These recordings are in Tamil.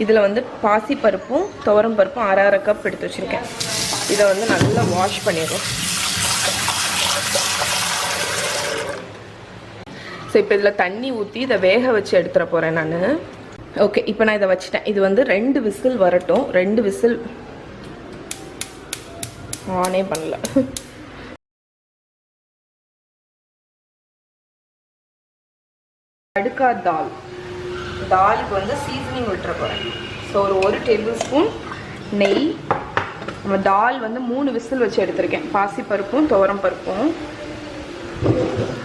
இதில் வந்து பாசி பருப்பும் துவரம் பருப்பும் அரை கப் எடுத்து வச்சுருக்கேன். இதை வந்து நல்லா வாஷ் பண்ணிடுறோம். ஸோ இப்போ இதில் தண்ணி ஊற்றி இதை வேக வச்சு எடுத்துட போகிறேன் நான். ஓகே, இப்போ நான் இதை வச்சுட்டேன். இது வந்து 2 விசில் வரட்டும். 2 விசில் ஆனே பண்ணல. தடுக்கா தாலுக்கு வந்து சீசனிங் விட்டுற போகிறேன். ஸோ ஒரு 1 டேபிள் ஸ்பூன் நெய். நம்ம தால் வந்து 3 விசில் வச்சு எடுத்திருக்கேன். பாசி பருப்பும் துவரம் பருப்பும்.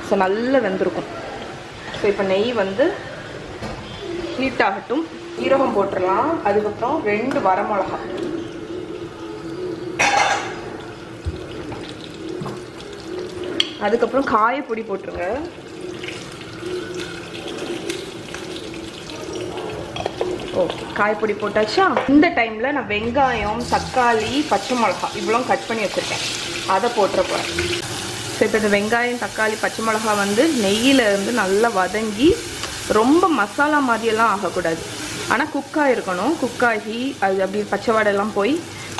ஸோ நல்லா வெந்திருக்கும். ஸோ இப்போ நெய் வந்து ஹீட் ஆகட்டும். சீரகம் போட்டுடலாம். அதுக்கப்புறம் 2 வரமிளகா, அதுக்கப்புறம் காயப்பொடி போட்டுருங்க. ஓகே, காயப்பொடி போட்டாச்சா? இந்த டைமில் நான் வெங்காயம், தக்காளி, பச்சை மிளகா இவ்வளோ கட் பண்ணி வச்சுருக்கேன். அதை போட்டுற போகிறேன். ஸோ இப்போ இந்த வெங்காயம், தக்காளி, பச்சை மிளகா வந்து நெய்யில் இருந்து நல்லா வதங்கி ரொம்ப மசாலா மாதிரியெல்லாம் ஆகக்கூடாது. ஆனால் குக்காக இருக்கணும். குக்காகி அது அப்படி பச்சை வாடெல்லாம் போய்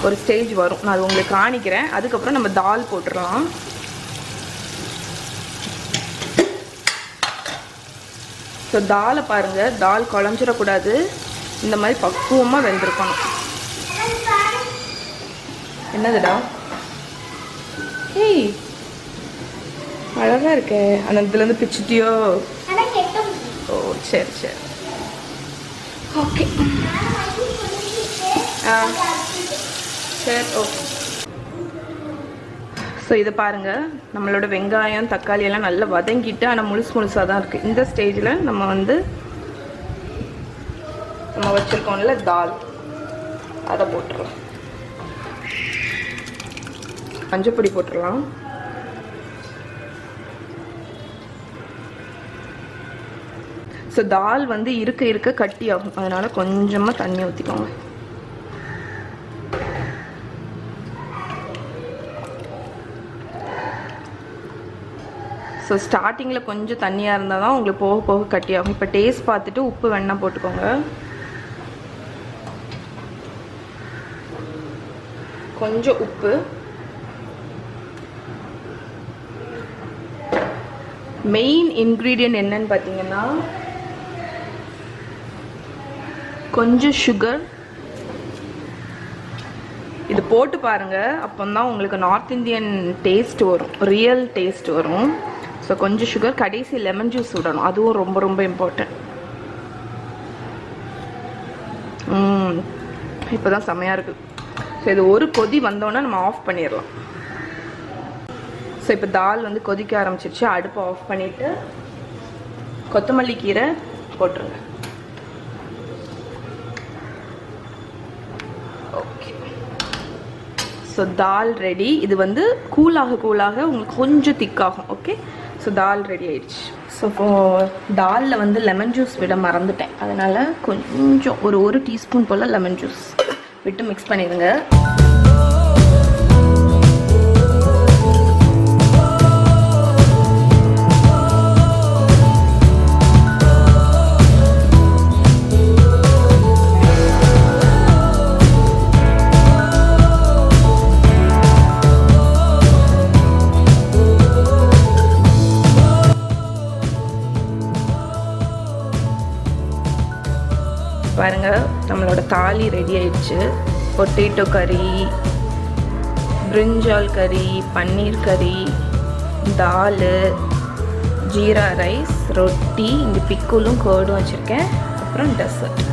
ஒரு ஸ்டேஜ் வரும். நான் அது உங்களுக்கு காணிக்கிறேன். அதுக்கப்புறம் நம்ம தால் போட்டுடலாம். ஸோ தாலை பாருங்கள், தால் குழஞ்சிடக்கூடாது. இந்த மாதிரி பக்குவமாக வெந்திருக்கணும். என்னதுடா? ஏய், அழகாக இருக்கே. அந்த இதுலேருந்து பிச்சுட்டியோ? ஓ சரி சரி, ஓகே. சரி, ஓகே. ஸோ இதை பாருங்கள், நம்மளோட வெங்காயம் தக்காளி எல்லாம் நல்லா வதங்கிட்டு, ஆனால் முழுசாக தான் இருக்குது. இந்த ஸ்டேஜில் நம்ம வந்து நம்ம வச்சுருக்கோம்ல தால், அதை போட்டுடலாம். மஞ்சப்பொடி போட்டுடலாம். ஸோ தால் வந்து இருக்க கட்டி ஆகும். அதனால் கொஞ்சமாக தண்ணி ஊற்றிக்கோங்க. ஸோ ஸ்டார்டிங்கில் கொஞ்சம் தண்ணியாக இருந்தால் தான் உங்களுக்கு போக போக கட்டி ஆகும். இப்போ டேஸ்ட் பார்த்துட்டு உப்பு வேணா போட்டுக்கோங்க. கொஞ்சம் உப்பு. மெயின் இன்க்ரீடியன்ட் என்னன்னு பார்த்தீங்கன்னா கொஞ்சம் சுகர். இது போட்டு பாருங்கள், அப்போ தான் உங்களுக்கு நார்த் இந்தியன் டேஸ்ட் வரும், ரியல் டேஸ்ட் வரும். ஸோ கொஞ்சம் சுகர். கடைசி லெமன் ஜூஸ் விடணும், அதுவும் ரொம்ப ரொம்ப இம்பார்ட்டன்ட். இப்போ தான் செமையாக இருக்குது. ஸோ இது ஒரு கொதி வந்தோன்னே நம்ம ஆஃப் பண்ணிடலாம். ஸோ இப்போ தால் வந்து கொதிக்க ஆரம்பிச்சிருச்சு. அடுப்பை ஆஃப் பண்ணிவிட்டு கொத்தமல்லி கீரை போட்டுருங்க. ஓகே, ஸோ தால் ரெடி. இது வந்து கூலாக உங்களுக்கு கொஞ்சம் திக்காகும். ஓகே, ஸோ தால் ரெடி ஆயிடுச்சு. ஸோ தாலில் வந்து லெமன் ஜூஸ் விட மறந்துட்டேன். அதனால் கொஞ்சம் ஒரு டீஸ்பூன் போல் லெமன் ஜூஸ் விட்டு மிக்ஸ் பண்ணிடுங்க. பாருங்கள், நம்மளோட தாலி ரெடி ஆயிடுச்சு. பொட்டேட்டோ கறி, பிரிஞ்சால் கறி, பன்னீர் கறி, தால், ஜீரா ரைஸ், ரொட்டி, இங்கே பிக்குலும் கேர்டும் வச்சுருக்கேன். அப்புறம் டெசர்ட்.